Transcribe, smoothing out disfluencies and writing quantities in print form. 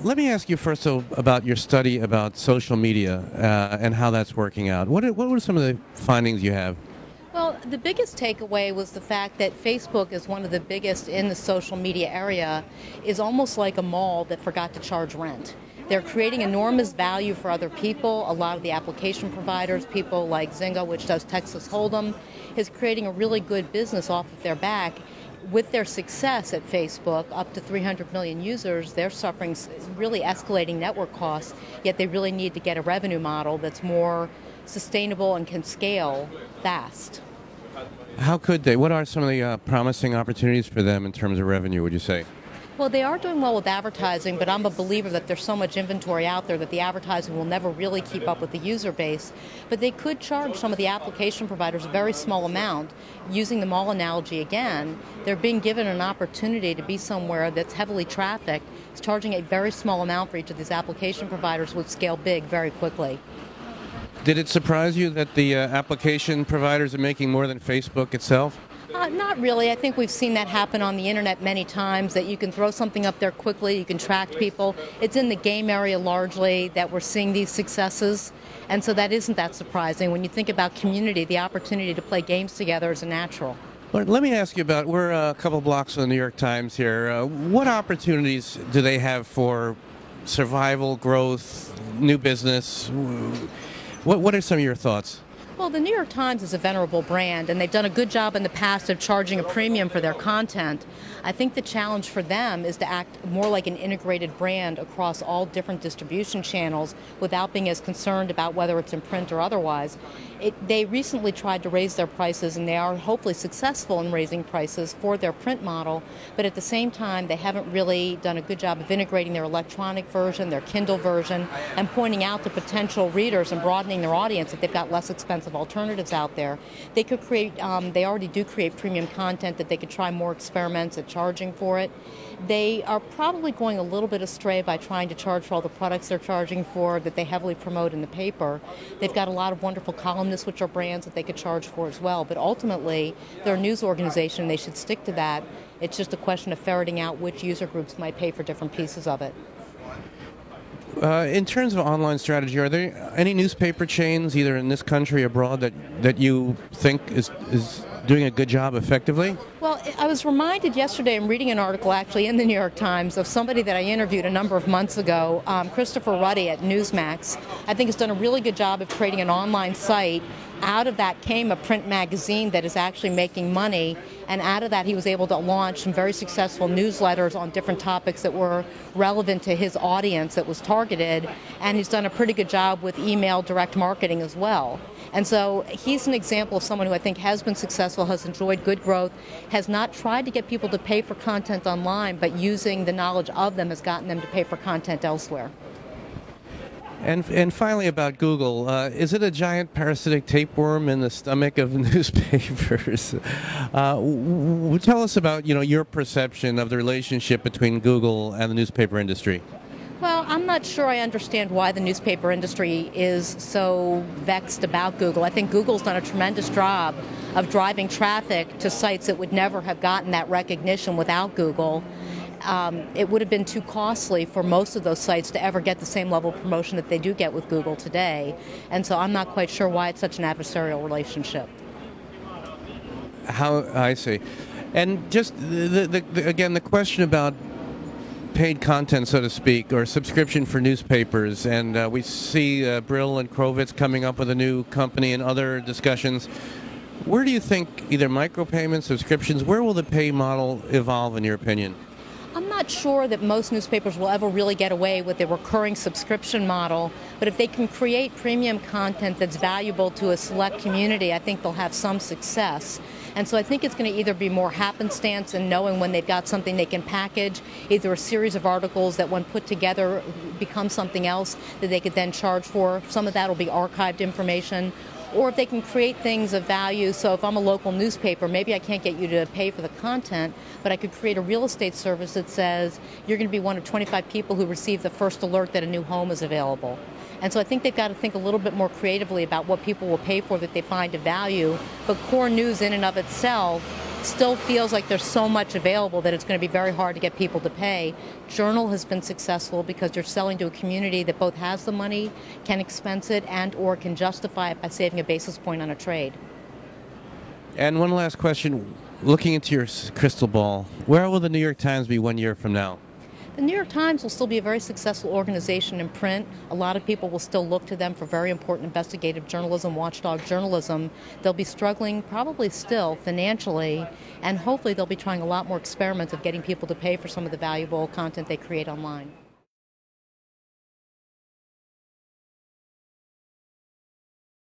Let me ask you first about your study about social media and how that's working out. What were some of the findings you have? Well, the biggest takeaway was the fact that Facebook is one of the biggest in the social media area, is almost like a mall that forgot to charge rent. They're creating enormous value for other people. A lot of the application providers, people like Zynga, which does Texas Hold'em, is creating a really good business off of their back. With their success at Facebook, up to 300 million users, they're suffering really escalating network costs, yet they really need to get a revenue model that's more sustainable and can scale fast. How could they? What are some of the promising opportunities for them in terms of revenue, would you say? Well, they are doing well with advertising, but I'm a believer that there's so much inventory out there that the advertising will never really keep up with the user base. But they could charge some of the application providers a very small amount. Using the mall analogy again, they're being given an opportunity to be somewhere that's heavily trafficked. It's charging a very small amount for each of these application providers would scale big very quickly. Did it surprise you that the application providers are making more than Facebook itself? Not really. I think we've seen that happen on the internet many times, that you can throw something up there quickly, you can track people. It's in the game area largely that we're seeing these successes, and so that isn't that surprising. When you think about community, the opportunity to play games together is a natural. Well, let me ask you about, we're a couple blocks from the New York Times here. What opportunities do they have for survival, growth, new business? What are some of your thoughts? Well, the New York Times is a venerable brand, and they've done a good job in the past of charging a premium for their content. I think the challenge for them is to act more like an integrated brand across all different distribution channels without being as concerned about whether it's in print or otherwise. They recently tried to raise their prices, and they are hopefully successful in raising prices for their print model, but at the same time they haven't really done a good job of integrating their electronic version, their Kindle version, and pointing out to potential readers and broadening their audience that they've got less expensive alternatives out there. They could create, they already do create premium content, that they could try more experiments at charging for it. They are probably going a little bit astray by trying to charge for all the products they're charging for that they heavily promote in the paper. They've got a lot of wonderful columnists, which are brands that they could charge for as well, but ultimately they're a news organization, they should stick to that. It's just a question of ferreting out which user groups might pay for different pieces of it. In terms of online strategy, are there any newspaper chains, either in this country or abroad, that you think is doing a good job effectively? Well, I was reminded yesterday, I'm reading an article actually in the New York Times of somebody that I interviewed a number of months ago, Christopher Ruddy at Newsmax. I think has done a really good job of creating an online site. Out of that came a print magazine that is actually making money, and out of that he was able to launch some very successful newsletters on different topics that were relevant to his audience that was targeted, and he's done a pretty good job with email direct marketing as well. And so he's an example of someone who I think has been successful, has enjoyed good growth, has not tried to get people to pay for content online, but using the knowledge of them has gotten them to pay for content elsewhere. And finally, about Google, is it a giant parasitic tapeworm in the stomach of newspapers? Tell us about your perception of the relationship between Google and the newspaper industry. Well, I'm not sure I understand why the newspaper industry is so vexed about Google. I think Google's done a tremendous job of driving traffic to sites that would never have gotten that recognition without Google. It would have been too costly for most of those sites to ever get the same level of promotion that they do get with Google today. And so I'm not quite sure why it's such an adversarial relationship. How I see. And just again, the question about paid content, so to speak, or subscription for newspapers, and we see Brill and Krovitz coming up with a new company and other discussions. Where do you think, either micropayments, subscriptions, where will the pay model evolve in your opinion? I'm not sure that most newspapers will ever really get away with a recurring subscription model, but if they can create premium content that's valuable to a select community, I think they'll have some success. And so I think it's going to either be more happenstance and knowing when they've got something they can package, either a series of articles that when put together become something else that they could then charge for. Some of that will be archived information. Or if they can create things of value, so if I'm a local newspaper, maybe I can't get you to pay for the content, but I could create a real estate service that says you're going to be one of 25 people who receive the first alert that a new home is available. And so I think they've got to think a little bit more creatively about what people will pay for that they find of value, but core news in and of itself still feels like there's so much available that it's going to be very hard to get people to pay. Journal has been successful because you're selling to a community that both has the money, can expense it, and or can justify it by saving a basis point on a trade. And one last question, looking into your crystal ball, where will the New York Times be 1 year from now? The New York Times will still be a very successful organization in print. A lot of people will still look to them for very important investigative journalism, watchdog journalism. They'll be struggling probably still financially, and hopefully they'll be trying a lot more experiments of getting people to pay for some of the valuable content they create online.